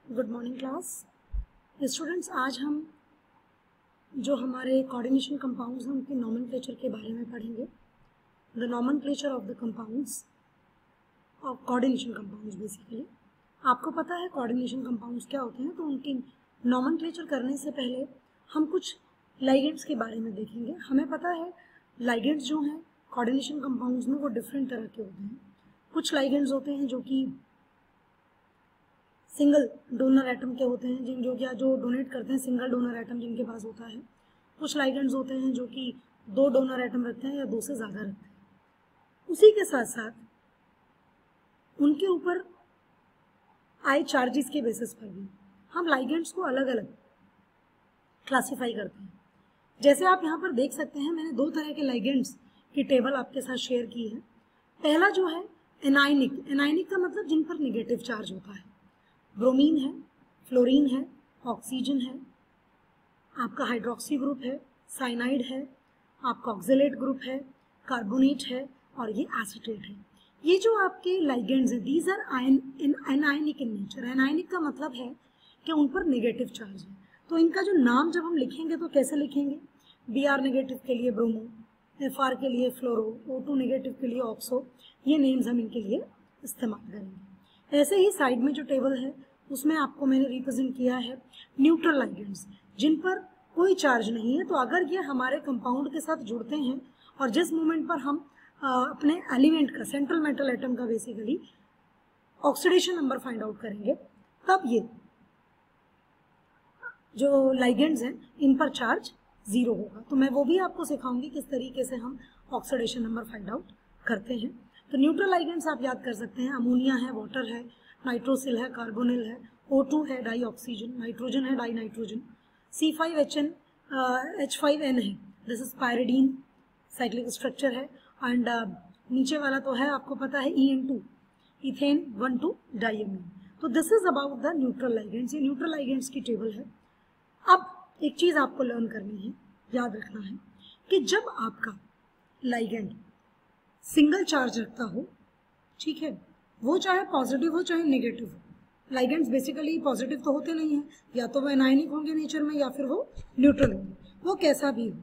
Good morning class students. आज हम जो हमारे कोऑर्डिनेशन कंपाउंड्स हैं उनके नॉमेनक्लेचर के बारे में पढ़ेंगे। The nomenclature of the compounds of coordination compounds. Basically आपको पता है कोऑर्डिनेशन कंपाउंड्स क्या होते हैं, तो उनकी नॉमेनक्लेचर करने से पहले हम कुछ लाइगेंड्स के बारे में देखेंगे। हमें पता है लाइगेंड्स जो हैं कोऑर्डिनेशन कंपाउंड्स में वो डिफरेंट तरह के होते हैं। कुछ लाइगेंड्स होते हैं जो कि सिंगल डोनर एटम के होते हैं, जो डोनेट करते हैं, सिंगल डोनर एटम जिनके पास होता है। कुछ लाइगेंड्स होते हैं जो कि दो डोनर एटम रखते हैं या दो से ज़्यादा रखते हैं। उसी के साथ साथ उनके ऊपर आए चार्जेस के बेसिस पर भी हम लाइगेंड्स को अलग अलग क्लासिफाई करते हैं। जैसे आप यहाँ पर देख सकते हैं, मैंने दो तरह के लाइगेंड्स की टेबल आपके साथ शेयर की है। पहला जो है एनायनिक। एनायनिक का मतलब जिन पर निगेटिव चार्ज होता है। ब्रोमीन है, फ्लोरीन है, ऑक्सीजन है, आपका हाइड्रोक्सी ग्रुप है, साइनाइड है, आपका ऑक्जेलेट ग्रुप है, कार्बोनेट है और ये एसीटेट है। ये जो आपके लाइगेंड्स हैं these are anionic in nature. Anionic का मतलब है कि उन पर नेगेटिव चार्ज है। तो इनका जो नाम जब हम लिखेंगे तो कैसे लिखेंगे? Br नेगेटिव के लिए ब्रोमो, Fr के लिए फ्लोरो, O2 नेगेटिव के लिए ऑक्सो। ये नेम्स हम इनके लिए इस्तेमाल करेंगे। ऐसे ही साइड में जो टेबल है उसमें आपको मैंने रिप्रेजेंट किया है न्यूट्रल लाइगेंड्स, जिन पर कोई चार्ज नहीं है। तो अगर ये हमारे कंपाउंड के साथ जुड़ते हैं और जिस मोमेंट पर हम अपने एलिमेंट का, सेंट्रल मेटल एटम का basically oxidation number find out करेंगे, तब ये जो लाइगेंड्स हैं इन पर चार्ज जीरो होगा। तो मैं वो भी आपको सिखाऊंगी किस तरीके से हम ऑक्सीडेशन नंबर फाइंड आउट करते हैं। तो न्यूट्रल लाइगेंड्स आप याद कर सकते हैं, अमोनिया है, वाटर है, नाइट्रोसिल है, कार्बोनिल है, O2 है, डाई ऑक्सीजन, नाइट्रोजन है, डाई नाइट्रोजन, C5HN H5N है, this is pyridine cyclic structure है। एंड नीचे वाला तो है आपको पता है EN2 इथेन 1,2 डाइअमीन। तो this is about the neutral ligands. ये न्यूट्रल लाइगेंड्स की टेबल है। अब एक चीज आपको लर्न करनी है, याद रखना है कि जब आपका लाइगेंड सिंगल चार्ज रखता हो, ठीक है, वो चाहे पॉजिटिव हो चाहे नेगेटिव हो। लाइगेंड्स बेसिकली पॉजिटिव तो होते नहीं हैं, या तो वो एनायनिक होंगे नेचर में या फिर वो न्यूट्रल होंगे, वो कैसा भी हो।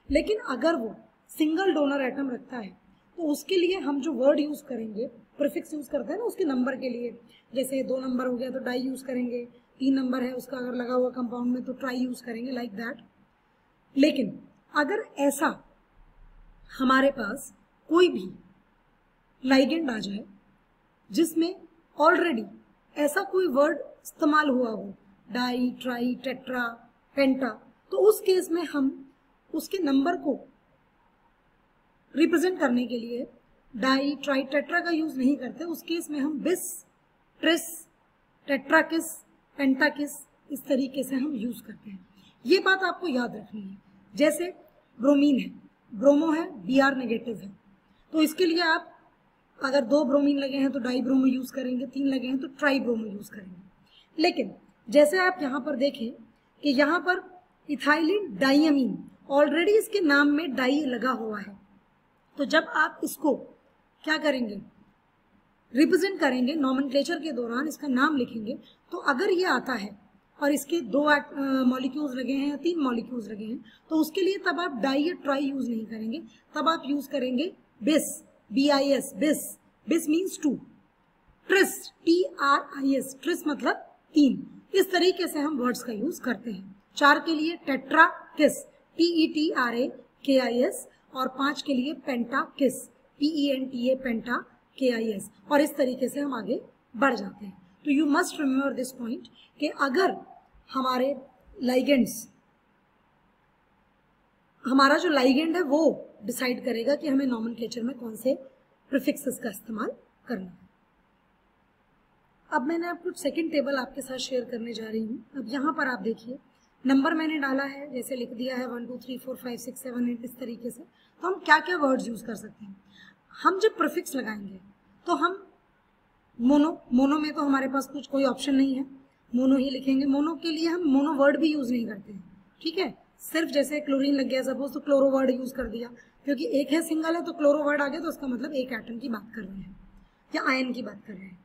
लेकिन अगर वो सिंगल डोनर एटम रखता है तो उसके लिए हम जो वर्ड यूज करेंगे, प्रीफिक्स यूज करते हैं ना उसके नंबर के लिए। जैसे 2 नंबर हो गया तो डाई यूज करेंगे, 3 नंबर है उसका अगर लगा हुआ कंपाउंड में तो ट्राई यूज करेंगे, लाइक दैट। लेकिन अगर ऐसा हमारे पास कोई भी लाइगेंड आ जाए जिसमें ऑलरेडी ऐसा कोई वर्ड इस्तेमाल हुआ हो, डाई, ट्राई, टेट्रा, पेंटा, तो उस केस में हम उसके नंबर को रिप्रेजेंट करने के लिए डाई, ट्राई, टेट्रा का यूज नहीं करते। उस केस में हम बिस, ट्रिस, टेट्राकिस, पेंटाकिस इस तरीके से हम यूज करते हैं। ये बात आपको याद रखनी है। जैसे ब्रोमीन है, ब्रोमो है, Br नेगेटिव है, तो इसके लिए आप अगर 2 ब्रोमीन लगे हैं तो डाई ब्रोमो यूज करेंगे, 3 लगे हैं तो ट्राई ब्रोमो यूज करेंगे। लेकिन जैसे आप यहाँ पर देखें कि यहाँ पर इथाइलिन डाइअमीन, ऑलरेडी इसके नाम में डाई लगा हुआ है, तो जब आप इसको क्या करेंगे, रिप्रेजेंट करेंगे नॉमेनक्लेचर के दौरान, इसका नाम लिखेंगे, तो अगर ये आता है और इसके 2 मॉलिक्यूल्स लगे हैं या 3 मॉलिक्यूल्स लगे हैं, तो उसके लिए तब आप डाई या ट्राई यूज नहीं करेंगे, तब आप यूज करेंगे बिस, BIS, बिस, बिस मीन्स 2, ट्रिस, TRIS, ट्रिस मतलब 3। इस तरीके से हम वर्ड्स का यूज करते हैं। 4 के लिए टेट्राकिस, TETRAKIS, और 5 के लिए पेंटाकिस, PENTA, पेंटा KIS, और इस तरीके से हम आगे बढ़ जाते हैं। तो you must remember this point कि अगर हमारे लाइगेंड्स, हमारा जो लाइगेंड है वो डिसाइड करेगा कि हमें नॉमेनक्लेचर में कौन से प्रीफिक्सेस का इस्तेमाल करना है। अब मैंने आपको सेकंड टेबल आपके साथ शेयर करने जा रही हूँ। अब यहाँ पर आप देखिए, नंबर मैंने डाला है, जैसे लिख दिया है 1 2 3 4 5 6 7 8 इस तरीके से। तो हम क्या क्या वर्ड्स यूज कर सकते हैं? हम जब प्रीफिक्स लगाएंगे तो हम मोनो में तो हमारे पास कुछ कोई ऑप्शन नहीं है, मोनो ही लिखेंगे। मोनो के लिए हम मोनो वर्ड भी यूज नहीं करते हैं, ठीक है। सिर्फ जैसे क्लोरीन लग गया सपोज, तो क्लोरो वर्ड यूज कर दिया, क्योंकि एक है सिंगल है तो क्लोरो वर्ड आ गया, तो उसका मतलब एक एटम की बात कर रहे हैं या आयन की बात कर रहे हैं।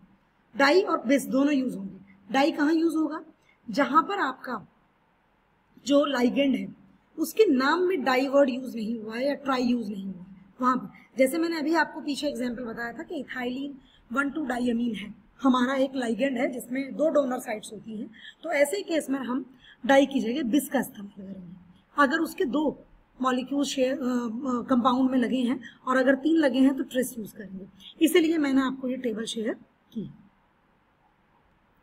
डाई और बिस दोनों यूज होंगे। डाई कहाँ यूज होगा? जहां पर आपका जो लाइगेंड है उसके नाम में डाई वर्ड यूज नहीं हुआ है या ट्राई यूज नहीं हुआ है, वहां पर। जैसे मैंने अभी आपको पीछे एग्जाम्पल बताया था कि इथाइलिन 1,2-डाइअमीन है, हमारा एक लाइगेंड है जिसमें 2 डोनर साइट्स होती हैं, तो ऐसे केस में हम डाई की जगह बिस का इस्तेमाल करेंगे। अगर उसके 2 मॉलिक्यूल कंपाउंड में लगे हैं और अगर 3 लगे हैं तो ट्रेस यूज करेंगे। इसीलिए मैंने आपको ये टेबल शेयर की।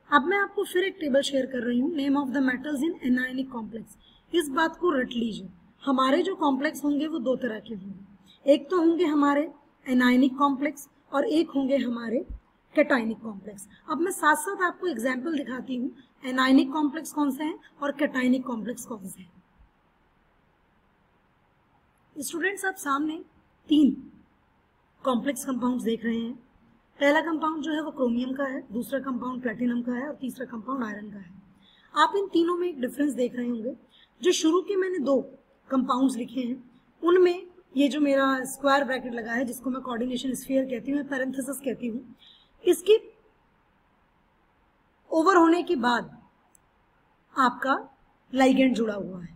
अब मैं आपको फिर एक टेबल शेयर कर रही हूँ, name of the metals in anionic complex. इस बात को रट लीजिए, हमारे जो कॉम्प्लेक्स होंगे वो 2 तरह के होंगे। एक तो होंगे हमारे एनायनिक कॉम्प्लेक्स और एक होंगे हमारे कैटायनिक कॉम्प्लेक्स। अब मैं साथ साथ आपको एग्जाम्पल दिखाती हूँ, एनायनिक कॉम्प्लेक्स कौन से हैं और कैटायनिक कॉम्प्लेक्स कौन से हैं। स्टूडेंट्स, आप सामने 3 कॉम्प्लेक्स कंपाउंड्स देख रहे हैं। पहला कंपाउंड जो है वो क्रोमियम का है, दूसरा कंपाउंड प्लेटिनम का है और तीसरा कंपाउंड आयरन का है। आप इन तीनों में एक डिफरेंस देख रहे होंगे। जो शुरू के मैंने 2 कंपाउंड्स लिखे हैं उनमें ये जो मेरा स्क्वायर ब्रैकेट लगा है जिसको मैं कोऑर्डिनेशन स्फीयर कहती हूँ, पैरेंथेसिस कहती हूँ, इसकी ओवर होने के बाद आपका लाइगेंड जुड़ा हुआ है।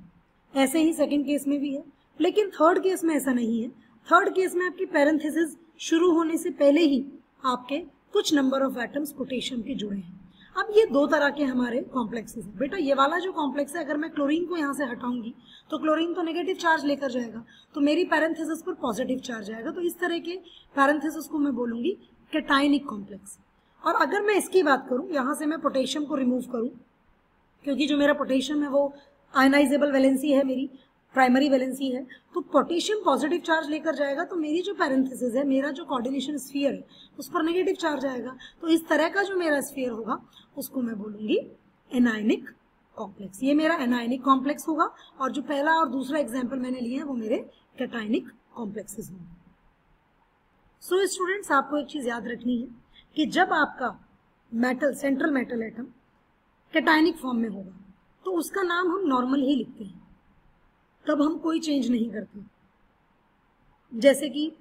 ऐसे ही सेकंड केस में भी है, लेकिन थर्ड केस में ऐसा नहीं है। थर्ड केस में आपकी पैरेंथेसिस शुरू होने से पहले ही आपके कुछ नंबर ऑफ एटम्स पोटेशियम के जुड़े हैं। अब ये 2 तरह के हमारे कॉम्प्लेक्सेस हैं। बेटा ये वाला जो कॉम्प्लेक्स है, अगर मैं क्लोरीन को यहाँ से हटाऊंगी तो क्लोरीन तो नेगेटिव चार्ज लेकर जाएगा, तो मेरी पैरेंथेसिस पर पॉजिटिव चार्ज आएगा। तो इस तरह के पैरेंथेसिस को मैं बोलूंगी कैटायनिक कॉम्प्लेक्स। और अगर मैं इसकी बात करूं, यहाँ से मैं पोटेशियम को रिमूव करूं, क्योंकि जो मेरा पोटेशियम है वो आयनाइजेबल वैलेंसी है, मेरी प्राइमरी वैलेंसी है, तो पोटेशियम पॉजिटिव चार्ज लेकर जाएगा, तो मेरी जो पैरेंथेसिस है, मेरा जो कोऑर्डिनेशन स्फीयर है, उस पर नेगेटिव चार्ज आएगा। तो इस तरह का जो मेरा स्फीयर होगा उसको मैं बोलूंगी एनायनिक कॉम्प्लेक्स। ये मेरा एनायनिक कॉम्प्लेक्स होगा और जो पहला और दूसरा एग्जाम्पल मैंने लिए हैं वो मेरे कैटायनिक कॉम्प्लेक्सेस होंगे। सो स्टूडेंट्स, आपको एक चीज याद रखनी है कि जब आपका metal, central metal atom cationic form में होगा तो उसका नाम हम नॉर्मल ही लिखते हैं, तब हम कोई चेंज नहीं करते। जैसे कि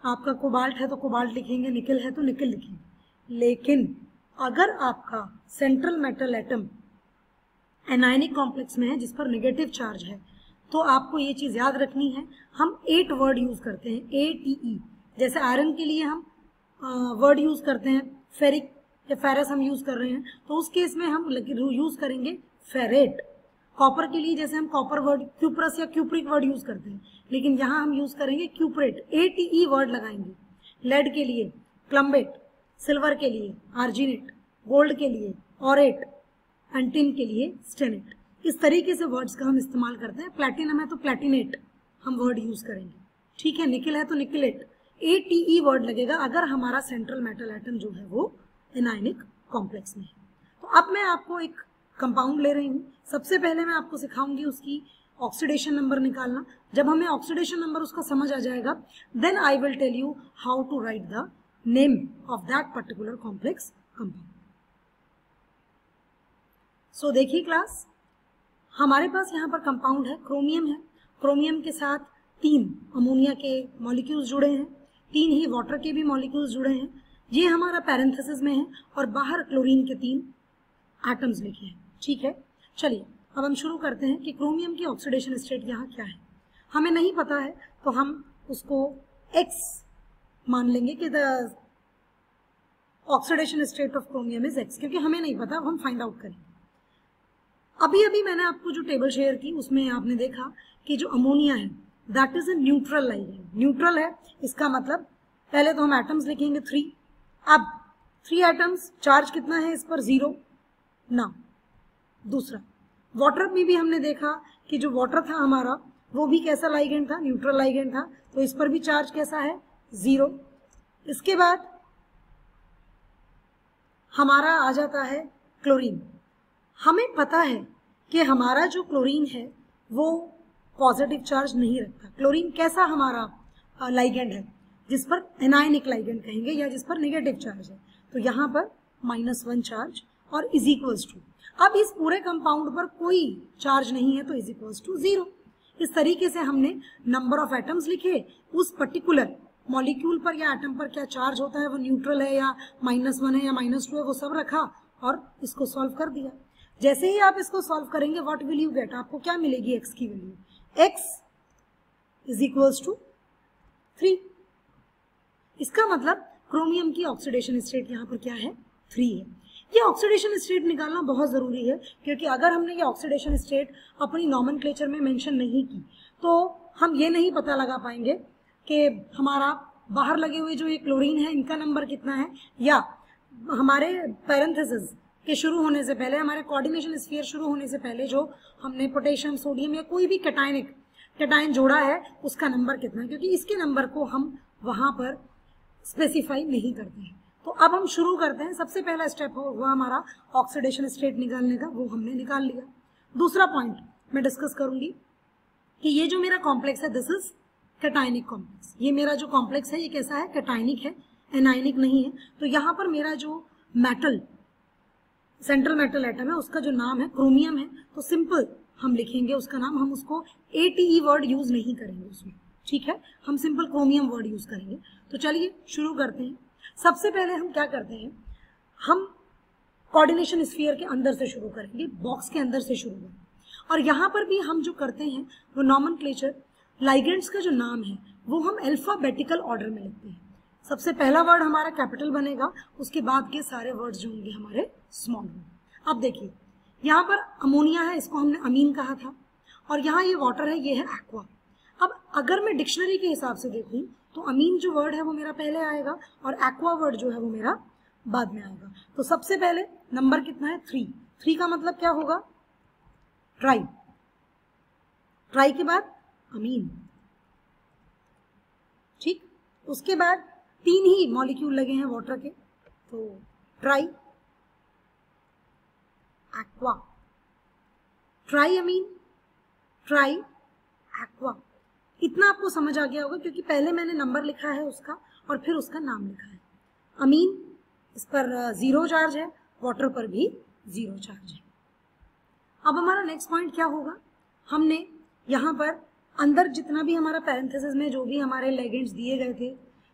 आपका कोबाल्ट है तो कोबाल्ट लिखेंगे, निकल है तो निकल लिखेंगे। लेकिन अगर आपका central metal atom anionic complex में है जिस पर नेगेटिव चार्ज है, तो आपको ये चीज याद रखनी है, हम 8 वर्ड यूज करते हैं, ATE। जैसे आयरन के लिए हम वर्ड यूज करते हैं फेरिक या फेरस हम यूज कर रहे हैं, तो उस केस में हम यूज करेंगे फेरेट। कॉपर के लिए जैसे हम कॉपर वर्ड क्यूप्रस या क्यूप्रिक वर्ड यूज करते हैं, लेकिन यहाँ हम यूज करेंगे क्यूप्रेट, ATE वर्ड लगाएंगे। लेड के लिए प्लम्बेट, सिल्वर के लिए आर्जिनेट, गोल्ड के लिए ऑरेट, एंटिन के लिए स्टेनेट। इस तरीके से वर्ड्स का हम इस्तेमाल करते हैं। प्लैटिनम है तो प्लैटिनेट हम वर्ड यूज करेंगे, ठीक है। निकल है तो निकलेट, ATE वर्ड लगेगा अगर हमारा सेंट्रल मेटल एटम जो है वो एनायनिक कॉम्प्लेक्स में है। तो अब मैं आपको एक कंपाउंड ले रही हूँ। सबसे पहले मैं आपको सिखाऊंगी उसकी ऑक्सीडेशन नंबर निकालना। जब हमें ऑक्सीडेशन नंबर उसका समझ आ जाएगा, then I will tell you how to write the name of that particular complex compound. So देखिए क्लास, हमारे पास यहाँ पर कंपाउंड है, क्रोमियम है। क्रोमियम के साथ 3 अमोनिया के मॉलिक्यूल्स जुड़े हैं, 3 ही वाटर के भी मॉलिक्यूल्स जुड़े हैं। ये हमारा पैरेंथेसिस में है और बाहर क्लोरीन के 3 एटम्स लिखे हैं, ठीक है। चलिए अब हम शुरू करते हैं कि क्रोमियम की ऑक्सीडेशन स्टेट यहाँ क्या है। हमें नहीं पता है तो हम उसको X मान लेंगे कि the oxidation state of chromium is X, क्योंकि हमें नहीं पता, हम फाइंड आउट करेंगे। अभी मैंने आपको जो टेबल शेयर की उसमें आपने देखा कि जो अमोनिया है that is a neutral ligand. Neutral है, इसका मतलब पहले तो हम एटम्स लिखेंगे 3। अब 3 एटम्स, चार्ज कितना है इस पर 0 ना। दूसरा, वाटर में भी हमने देखा कि जो वाटर था हमारा वो भी कैसा लाइगेंड था, न्यूट्रल लाइगेंड था, तो इस पर भी चार्ज कैसा है 0। इसके बाद हमारा आ जाता है क्लोरीन। हमें पता है कि हमारा जो क्लोरीन है वो पॉजिटिव चार्ज नहीं रखता। क्लोरीन कैसा हमारा लाइगेंड है, जिस पर एनायनिक लाइगेंड कहेंगे या जिस पर नेगेटिव चार्ज है, तो यहाँ पर -1 चार्ज और इज इक्वल्स टू। अब इस पूरे कंपाउंड पर कोई चार्ज नहीं है तो इज इक्वल्स टू 0। इस तरीके से हमने नंबर ऑफ एटम्स लिखे, उस पर्टिकुलर मॉलिक्यूल पर या एटम पर क्या चार्ज होता है, वो न्यूट्रल है या -1 है या -2 है, वो सब रखा और इसको सॉल्व कर दिया। जैसे ही आप इसको सॉल्व करेंगे व्हाट विल यू गेट, आपको क्या मिलेगी एक्स की value, x is equals to 3। इसका मतलब क्रोमियम की ऑक्सीडेशन स्टेट यहाँ पर क्या है, 3 है। ये ऑक्सीडेशन स्टेट निकालना बहुत जरूरी है, क्योंकि अगर हमने ये ऑक्सीडेशन स्टेट अपनी नॉमेनक्लेचर में मेंशन नहीं की तो हम ये नहीं पता लगा पाएंगे कि हमारा बाहर लगे हुए जो ये क्लोरीन है इनका नंबर कितना है, या हमारे पैरेंथेसिस के शुरू होने से पहले, हमारे कोऑर्डिनेशन स्फीयर शुरू होने से पहले जो हमने पोटेशियम, सोडियम या कोई भी कैटायन जोड़ा है उसका नंबर कितना है, क्योंकि इसके नंबर को हम वहां पर स्पेसिफाई नहीं करते हैं। तो अब हम शुरू करते हैं। सबसे पहला स्टेप हुआ हमारा ऑक्सीडेशन स्टेट निकालने का, वो हमने निकाल लिया। दूसरा पॉइंट मैं डिस्कस करूंगी कि ये जो मेरा कॉम्प्लेक्स है दिस इज कैटायनिक कॉम्प्लेक्स। ये मेरा जो कॉम्प्लेक्स है ये कैसा है, कैटायनिक है, एनायनिक नहीं है। तो यहाँ पर मेरा जो मेटल, सेंट्रल मेटल एटम है उसका जो नाम है क्रोमियम है, तो सिंपल हम लिखेंगे उसका नाम, हम उसको ATE वर्ड यूज नहीं करेंगे उसमें, ठीक है, हम सिंपल क्रोमियम वर्ड यूज करेंगे। तो चलिए शुरू करते हैं। सबसे पहले हम क्या करते हैं, हम कोऑर्डिनेशन स्फीयर के अंदर से शुरू करेंगे, बॉक्स के अंदर से शुरू करेंगे। और यहाँ पर भी हम जो करते हैं वो नॉमेनक्लेचर, लाइगेंड्स का जो नाम है वो हम अल्फाबेटिकल ऑर्डर में लिखते हैं। सबसे पहला वर्ड हमारा कैपिटल बनेगा, उसके बाद के सारे वर्ड्स जो होंगे हमारे स्मॉल होंगे। अब देखिए यहाँ पर अमोनिया है, इसको हमने अमीन कहा था, और यहाँ ये वाटर है, ये है एक्वा। अब अगर मैं डिक्शनरी के हिसाब से देखूं तो अमीन जो वर्ड है वो मेरा पहले आएगा और एक्वा वर्ड जो है वो मेरा बाद में आएगा। तो सबसे पहले नंबर कितना है, 3 का मतलब क्या होगा, ट्राई, ट्राई के बाद अमीन, ठीक। उसके बाद 3 ही मॉलिक्यूल लगे हैं वाटर के, तो ट्राई एक्वा, ट्राई अमीन, ट्राई एक्वा। इतना आपको समझ आ गया होगा क्योंकि पहले मैंने नंबर लिखा है उसका और फिर उसका नाम लिखा है। अमीन इस पर 0 चार्ज है, वाटर पर भी 0 चार्ज है। अब हमारा नेक्स्ट पॉइंट क्या होगा, हमने यहाँ पर अंदर जितना भी हमारा पैरेंथेसिस में जो भी हमारे लेगेंड्स दिए गए थे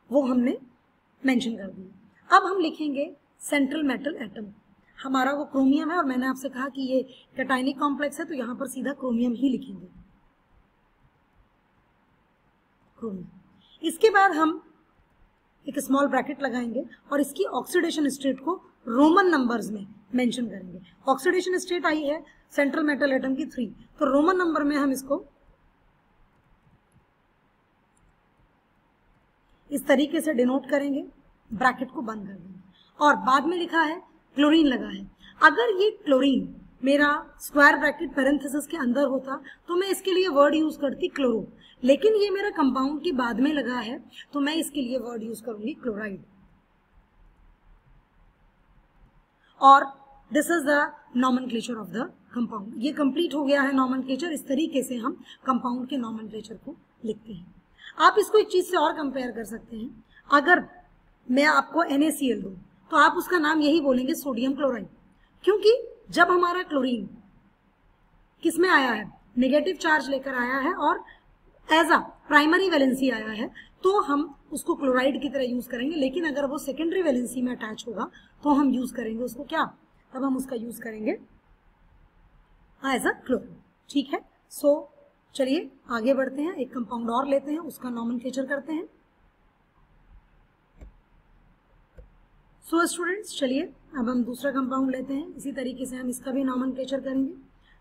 वो हमने मेंशन कर दिए। अब हम लिखेंगे सेंट्रल मेटल एटम, हमारा वो क्रोमियम है और मैंने आपसे कहा कि ये कैटायनिक कॉम्प्लेक्स है तो यहाँ पर सीधा क्रोमियम ही लिखेंगे, क्रोमियम। इसके बाद हम एक स्मॉल ब्रैकेट लगाएंगे और इसकी ऑक्सीडेशन स्टेट को रोमन नंबर्स में मेंशन करेंगे। ऑक्सीडेशन स्टेट आई है सेंट्रल मेटल एटम की 3, तो रोमन नंबर में हम इसको इस तरीके से डिनोट करेंगे, ब्रैकेट को बंद कर देंगे। और बाद में लिखा है क्लोरीन लगा है। अगर ये क्लोरीन मेरा स्क्वायर ब्रैकेट पैरेंथेसिस के अंदर होता तो मैं इसके लिए वर्ड यूज करती क्लोरो, लेकिन ये मेरा कंपाउंड के बाद में लगा है तो मैं इसके लिए वर्ड यूज करूंगी क्लोराइड। और this is the nomenclature of the compound. ये कंप्लीट हो गया है नॉमेनक्लेचर। इस तरीके से हम कंपाउंड के नॉमेनक्लेचर को लिखते हैं। आप इसको एक चीज से और कंपेयर कर सकते हैं, अगर मैं आपको NaCl दूं तो आप उसका नाम यही बोलेंगे सोडियम क्लोराइड, क्योंकि जब हमारा क्लोरीन किसमें आया है, नेगेटिव चार्ज लेकर आया है और एज अ प्राइमरी वैलेंसी आया है, तो हम उसको क्लोराइड की तरह यूज करेंगे। लेकिन अगर वो सेकेंडरी वैलेंसी में अटैच होगा तो हम यूज करेंगे उसको क्या, तब हम उसका यूज करेंगे एज अ क्लोराइड, ठीक है। सो चलिए आगे बढ़ते हैं, एक कंपाउंड और लेते हैं, उसका नॉमेनक्लेचर करते हैं। सो स्टूडेंट्स चलिए अब हम दूसरा कंपाउंड लेते हैं, इसी तरीके से हम इसका भी नॉमेनक्लेचर करेंगे।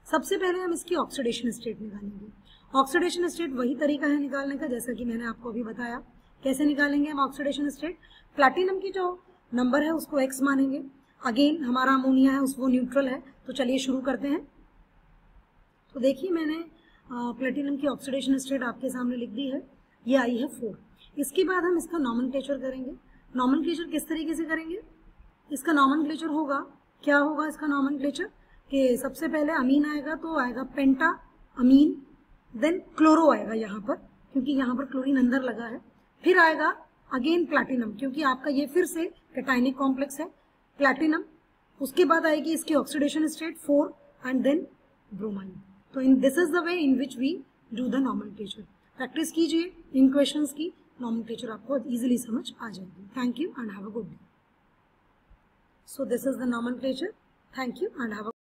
सबसे पहले हम इसकी ऑक्सीडेशन स्टेट निकालेंगे। ऑक्सीडेशन स्टेट वही तरीका है निकालने का जैसा कि मैंने आपको अभी बताया। कैसे निकालेंगे हम ऑक्सीडेशन स्टेट, प्लैटिनम की जो नंबर है उसको x मानेंगे, अगेन हमारा अमोनिया है वो न्यूट्रल है। तो चलिए शुरू करते हैं। तो देखिए मैंने प्लैटिनम की ऑक्सीडेशन स्टेट आपके सामने लिख दी है, ये आई है 4। इसके बाद हम इसका नॉमेनक्लेचर करेंगे। नॉमेनक्लेचर किस तरीके से करेंगे, इसका नॉमेनक्लेचर होगा, क्या होगा इसका नॉमेनक्लेचर, कि सबसे पहले अमीन आएगा तो आएगा पेंटा अमीन, देन क्लोरो आएगा यहाँ पर क्योंकि यहाँ पर क्लोरीन अंदर लगा है, फिर आएगा अगेन प्लैटिनम क्योंकि आपका ये फिर से कैटायनिक कॉम्प्लेक्स है, प्लैटिनम। उसके बाद आएगी इसकी oxidation state 4 and then bromine. तो in this is the way in which we do the nomenclature. Practice कीजिए इन क्वेश्चंस की, नॉमेनक्लेचर आपको इजीली समझ आ जाएगी। Thank you and have a good day. So this is the nomenclature. Thank you and have a